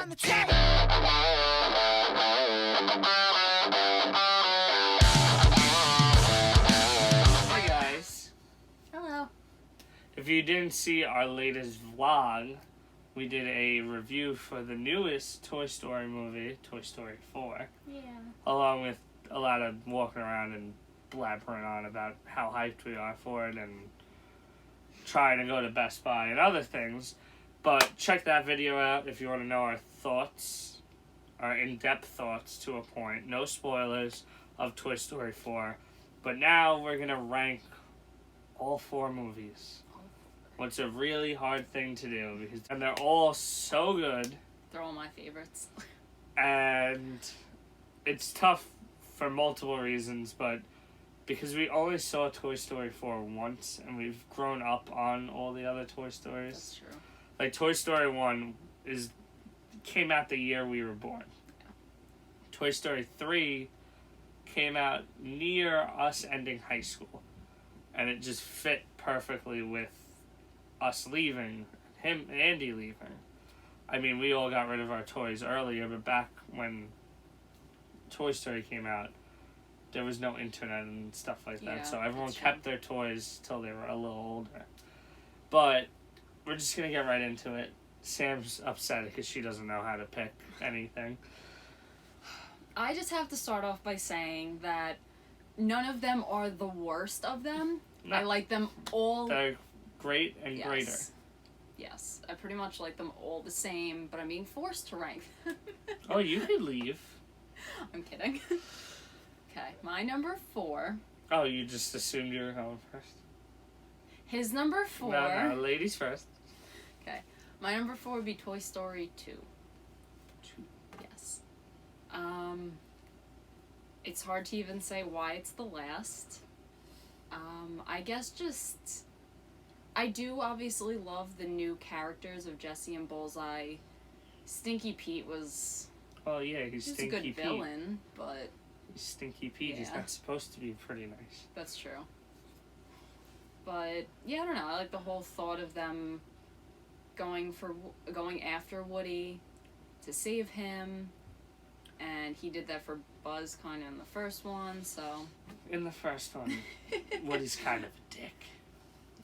on the tape. Hi guys. Hello. If you didn't see our latest vlog, we did a review for the newest Toy Story movie, Toy Story 4. Yeah. Along with a lot of walking around and blabbering on about how hyped we are for it and trying to go to Best Buy and other things. But check that video out if you want to know our thoughts, our in-depth thoughts to a point. No spoilers of Toy Story 4. But now we're going to rank all 4 movies. What's a really hard thing to do, and they're all so good. They're all my favorites. And it's tough for multiple reasons, but because we only saw Toy Story 4 once, and we've grown up on all the other Toy Stories. That's true. Like, Toy Story 1 came out the year we were born. Yeah. Toy Story 3 came out near us ending high school. And it just fit perfectly with us leaving, him and Andy leaving. I mean, we all got rid of our toys earlier, but back when Toy Story came out, there was no internet and stuff like that, so everyone kept their toys till they were a little older. But we're just gonna get right into it. Sam's upset because she doesn't know how to pick anything. I just have to start off by saying that none of them are the worst of them. No. I like them all. They're great and greater. Yes, I pretty much like them all the same, but I'm being forced to rank them. Oh, you could leave. I'm kidding. Okay, my number 4. Oh, you just assumed you were going first? His number 4. No, ladies first. Okay, my number 4 would be Toy Story 2. Yes. It's hard to even say why it's the last. I guess just... I do obviously love the new characters of Jessie and Bullseye. Stinky Pete was... Oh, yeah, he's Stinky a good Pete. villain, but... He's Stinky Pete. He's not supposed to be pretty nice. That's true. But, yeah, I don't know. I like the whole thought of them going after Woody to save him. And he did that for Buzz kind of in the first one, so... In the first one, Woody's kind of a dick.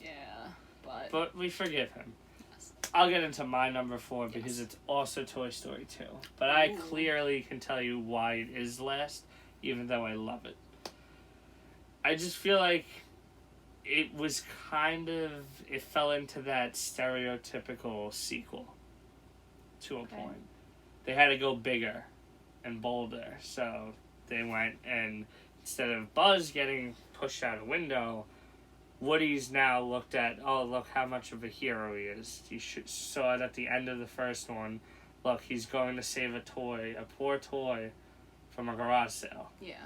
Yeah, but... But we forgive him. Yes. I'll get into my number 4 because it's also Toy Story 2. But I clearly can tell you why it is last, even though I love it. I just feel like it was it fell into that stereotypical sequel to a point. They had to go bigger and bolder, so they went and instead of Buzz getting pushed out a window, Woody's now looked at, oh, look how much of a hero he is. You saw it at the end of the first one. Look, he's going to save a poor toy, from a garage sale. Yeah.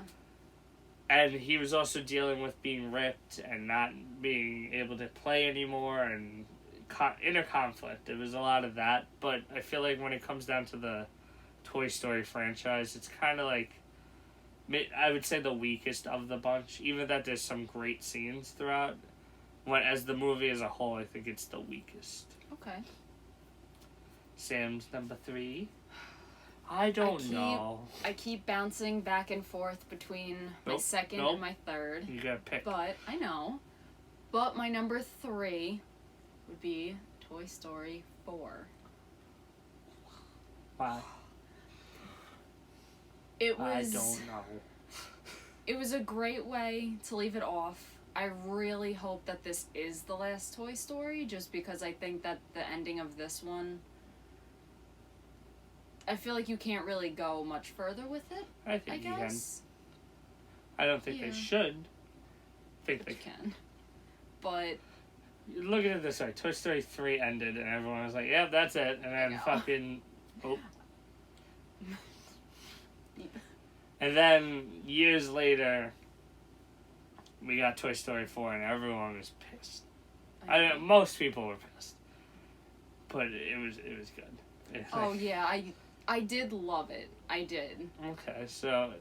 And he was also dealing with being ripped and not being able to play anymore and inner conflict. It was a lot of that, but I feel like when it comes down to the Toy Story franchise, it's kind of like, I would say the weakest of the bunch, even that there's some great scenes throughout. As the movie as a whole, I think it's the weakest. Okay. Sam's number 3. I don't know. I keep bouncing back and forth between my second and my third. You gotta pick. But, I know. But my number 3 would be Toy Story 4. Why? It was... I don't know. It was a great way to leave it off. I really hope that this is the last Toy Story, just because I think that the ending of this one... I feel like you can't really go much further with it, I think you guess. can. I don't think they should. I think they can. But... Look at it this way. Toy Story 3 ended, and everyone was like, yep, that's it. And then fucking... Oh. And then, years later, we got Toy Story 4, and everyone was pissed. I mean, most people were pissed. But it was good. Yeah, I did love it. I did. Okay, so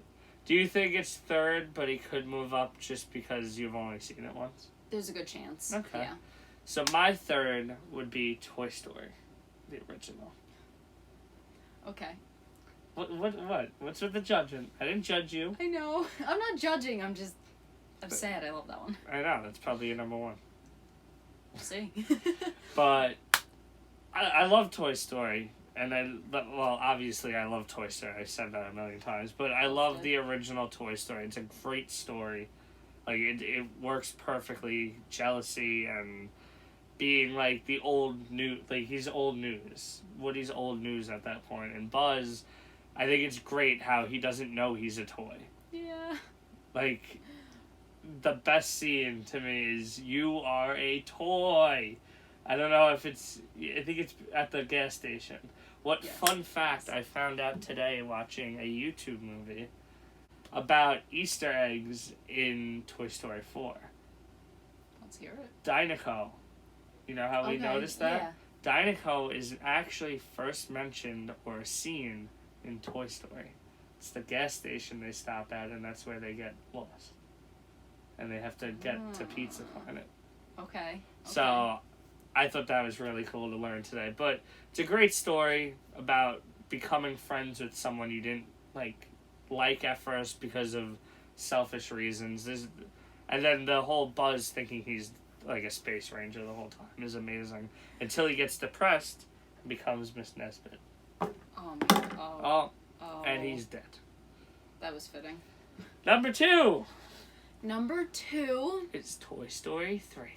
do you think it's third, but he could move up just because you've only seen it once? There's a good chance. Okay. Yeah. So my third would be Toy Story, the original. Okay. What's with the judgment? I didn't judge you. I know. I'm not judging. I'm sad. I love that one. I know, that's probably your number one. We'll see. But I love Toy Story, obviously I love Toy Story. I said that a million times, but I love the original Toy Story. It's a great story. Like it works perfectly. Jealousy and being like the old new, like he's old news. Woody's old news at that point, and Buzz, I think it's great how he doesn't know he's a toy. Yeah. Like, the best scene to me is, you are a toy. I don't know if I think it's at the gas station. What fun fact I found out today watching a YouTube movie about Easter eggs in Toy Story 4. Let's hear it. Dinoco. You know how we noticed that? Yeah. Dinoco is actually first mentioned or seen in Toy Story. It's the gas station they stop at, and that's where they get lost. And they have to get to Pizza Planet. Okay. So, I thought that was really cool to learn today. But it's a great story about becoming friends with someone you didn't like at first because of selfish reasons. And then the whole Buzz thinking he's like a space ranger the whole time is amazing. Until he gets depressed and becomes Miss Nesbit. Oh my god. Oh. And he's dead. That was fitting. Number 2 is Toy Story 3.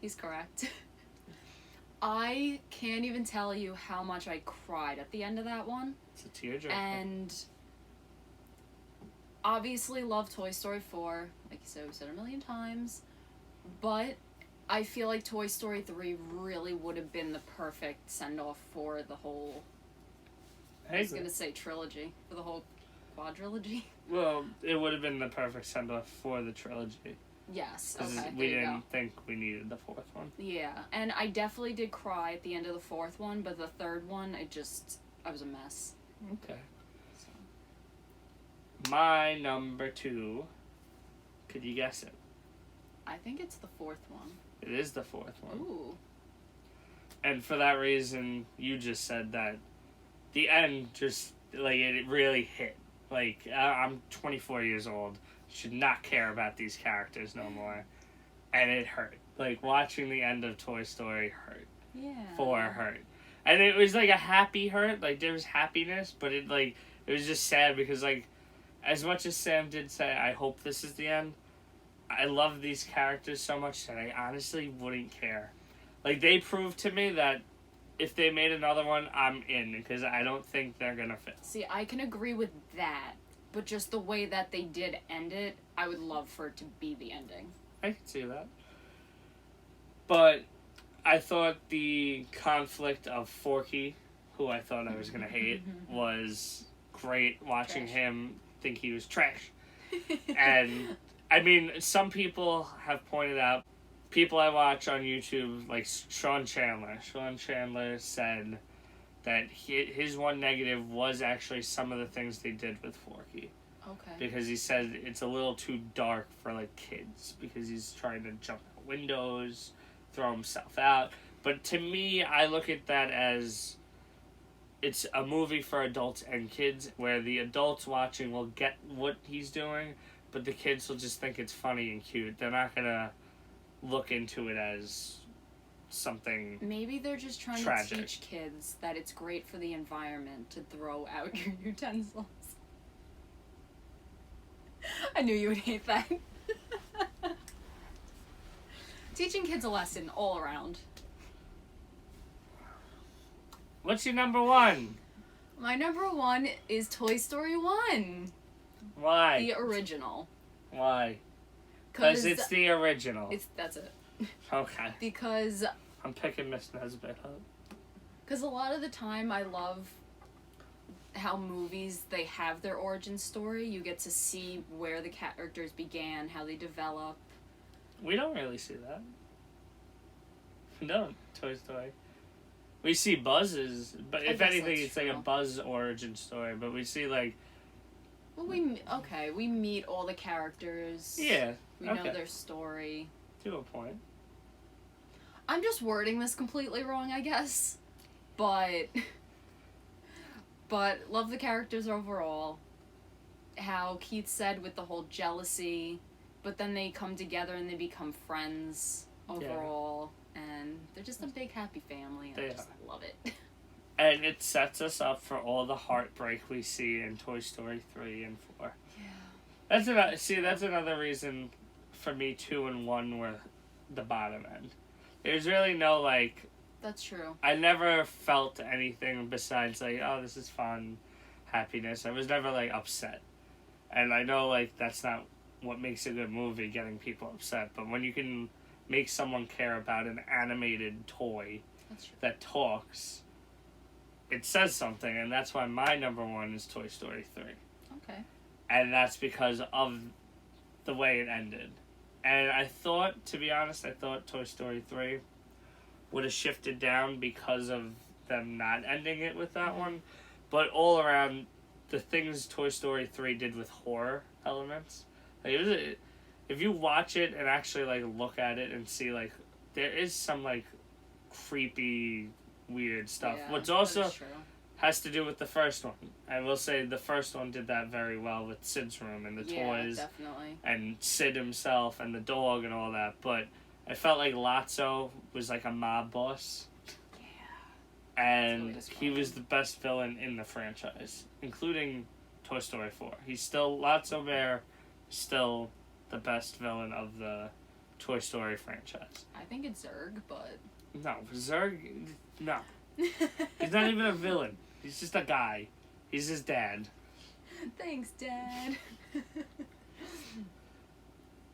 He's correct. I can't even tell you how much I cried at the end of that one. It's a tearjerker. And obviously love Toy Story 4. Like you said, we've said it a million times. But I feel like Toy Story 3 really would have been the perfect send-off for the whole... I was going to say trilogy. For the whole quadrilogy. Well, it would have been the perfect send-off for the trilogy. Yes, okay. We didn't think we needed the 4th one. Yeah, and I definitely did cry at the end of the 4th one, but the 3rd one, I was a mess. Okay. So. My number 2, could you guess it? I think it's the 4th one. It is the 4th one. Ooh. And for that reason, you just said that the end just, it really hit. I'm 24 years old. Should not care about these characters no more. And it hurt. Watching the end of Toy Story hurt. Yeah. 4 hurt. And it was, a happy hurt. There was happiness, but it was just sad because, as much as Sam did say, I hope this is the end, I love these characters so much that I honestly wouldn't care. They proved to me that if they made another one, I'm in, because I don't think they're gonna fit. See, I can agree with that, but just the way that they did end it, I would love for it to be the ending. I can see that. But I thought the conflict of Forky, who I thought I was gonna hate, was great, watching him think he was trash. And, I mean, some people have pointed out, people I watch on YouTube, like Sean Chandler said that his one negative was actually some of the things they did with Forky. Okay. Because he said it's a little too dark for, kids, because he's trying to jump out windows, throw himself out. But to me, I look at that as it's a movie for adults and kids, where the adults watching will get what he's doing, but the kids will just think it's funny and cute. They're not gonna look into it as something Maybe they're just trying tragic. to teach kids that it's great for the environment to throw out your utensils. I knew you would hate that. Teaching kids a lesson all around. What's your number 1? My number 1 is Toy Story 1. Why? The original. Why? Because it's the original. That's it. Okay. Because I'm picking Miss Nesbit up. Because a lot of the time I love how movies, they have their origin story. You get to see where the characters began, how they develop. We don't really see that. No, Toy Story. We see Buzz's, but if anything, it's true. a Buzz origin story. But we see Well, we meet all the characters. Yeah. We know their story. To a point. I'm just wording this completely wrong, I guess. But But love the characters overall. How Keith said with the whole jealousy, but then they come together and they become friends overall. Yeah. And they're just a big happy family. I just love it. And it sets us up for all the heartbreak we see in Toy Story 3 and 4. Yeah. That's another reason for me 2 and 1 were the bottom end. There's really no, like... That's true. I never felt anything besides, like, oh, this is fun, happiness. I was never, like, upset. And I know, like, that's not what makes a good movie, getting people upset. But when you can make someone care about an animated toy that talks, it says something. And that's why my number 1 is Toy Story 3. Okay. And that's because of the way it ended. And I thought, to be honest, Toy Story 3 would have shifted down because of them not ending it with that one. But all around, the things Toy Story 3 did with horror elements, like, if you watch it and actually, like, look at it and see, like, there is some, like, creepy, weird stuff. Yeah, What's also has to do with the first one. I will say the first one did that very well with Sid's room and the toys. Definitely. And Sid himself and the dog and all that. But I felt like Lotso was like a mob boss. Yeah. And he was the best villain in the franchise, including Toy Story 4. He's still, Lotso Bear, still the best villain of the Toy Story franchise. I think it's Zurg, but... No, Zurg, no. He's not even a villain. He's just a guy. He's his dad. Thanks, Dad.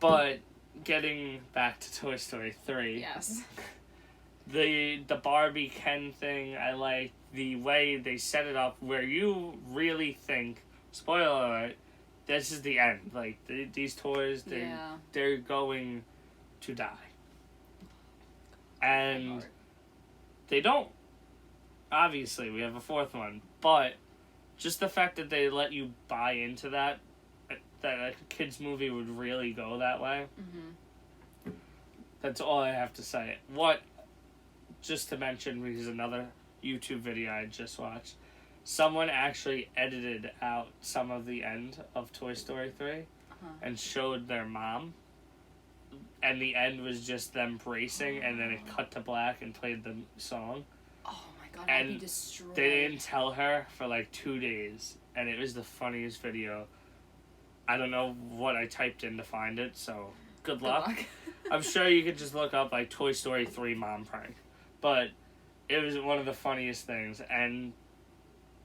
But getting back to Toy Story 3. Yes. The Barbie Ken thing, I like the way they set it up where you really think, spoiler alert, this is the end. Like, these toys, they're going to die. And they don't. Obviously, we have a fourth one, but just the fact that they let you buy into that a kid's movie would really go that way. Mm-hmm. That's all I have to say. Just to mention, because another YouTube video I just watched, someone actually edited out some of the end of Toy Story 3 and showed their mom. And the end was just them bracing, and then it cut to black and played the song. Oh my god, I'd be destroyed. They didn't tell her for like 2 days, and it was the funniest video. I don't know what I typed in to find it, so good luck. I'm sure you could just look up like Toy Story 3 mom prank. But it was one of the funniest things, and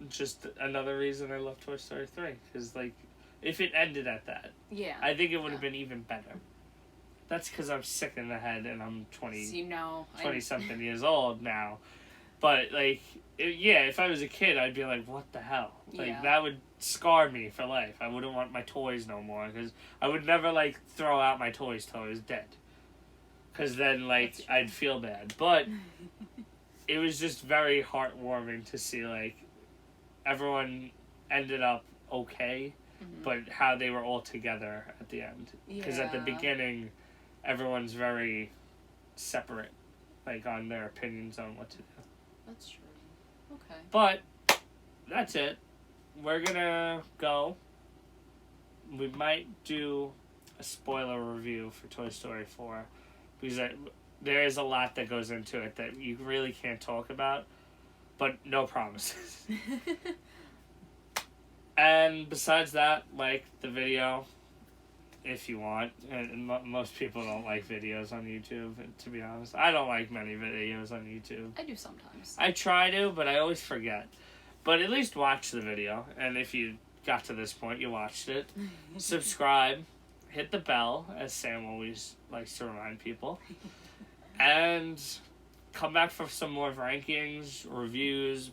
just another reason I love Toy Story 3. Because, like, if it ended at that, I think it would have been even better. That's because I'm sick in the head and I'm 20-something years old now. But, like, if I was a kid, I'd be like, what the hell? Like, that would scar me for life. I wouldn't want my toys no more. Because I would never, like, throw out my toys till I was dead. Because then, like, I'd feel bad. But it was just very heartwarming to see, like, everyone ended up okay. Mm-hmm. But how they were all together at the end. Because at the beginning, everyone's very separate, like, on their opinions on what to do. That's true. Okay. But that's it. We're gonna go. We might do a spoiler review for Toy Story 4. Because there is a lot that goes into it that you really can't talk about. But no promises. And besides that, like the video, if you want. And most people don't like videos on YouTube, to be honest. I don't like many videos on YouTube. I do sometimes. I try to, but I always forget. But at least watch the video. And if you got to this point, you watched it. Subscribe. Hit the bell, as Sam always likes to remind people. And come back for some more rankings, reviews,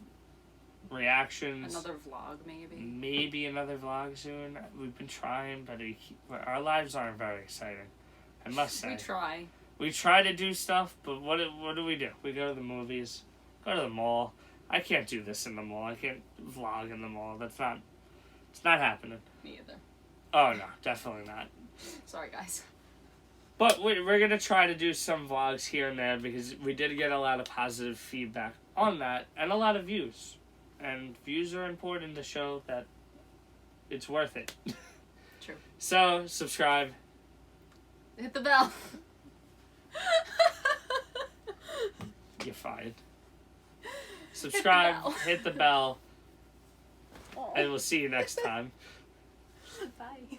reactions. Another vlog, maybe. Maybe another vlog soon. We've been trying, but our lives aren't very exciting. I must say. We try. We try to do stuff, but what do? We go to the movies, go to the mall. I can't do this in the mall. I can't vlog in the mall. It's not happening. Me either. Oh, no, definitely not. Sorry, guys. But we're going to try to do some vlogs here and there because we did get a lot of positive feedback on that and a lot of views. and views are important to show that it's worth it. True. So, subscribe. Hit the bell. You're fired. Subscribe, hit the bell, Aw. and we'll see you next time. Bye.